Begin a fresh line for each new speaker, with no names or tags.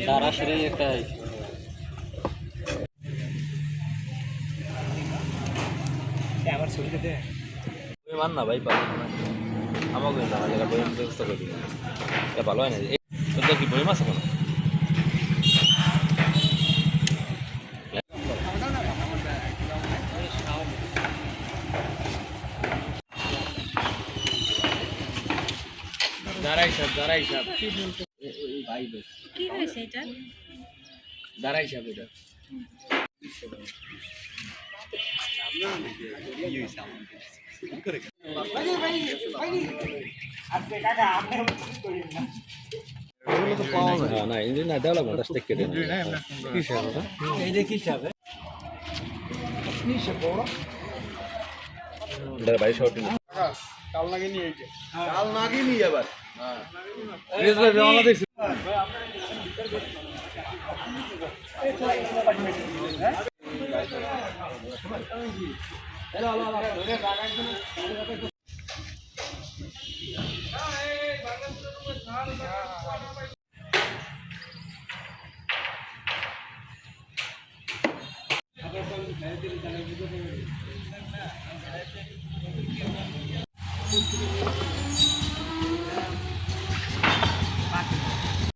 সরাসরি একটা আমার ছবিতে দে মান না ভাই পাবো না আমাকে না জায়গা বই ব্যবস্থা করে দিই এটা ভালো হয় না তোদের কি বই মাছ এখন দাঁড়াই সাহেব ভাই
কি হয়েছে এটা
দাঁড়াই সাহেব এটা না ইঞ্জিন না দেওয়া লাগবে দশটা কেটে কি সাহেব এই যে কি সাহেব ভাই শর্ট কাল নাগে নিয়ে কাল নাগে নিয়ে আবার দেখছি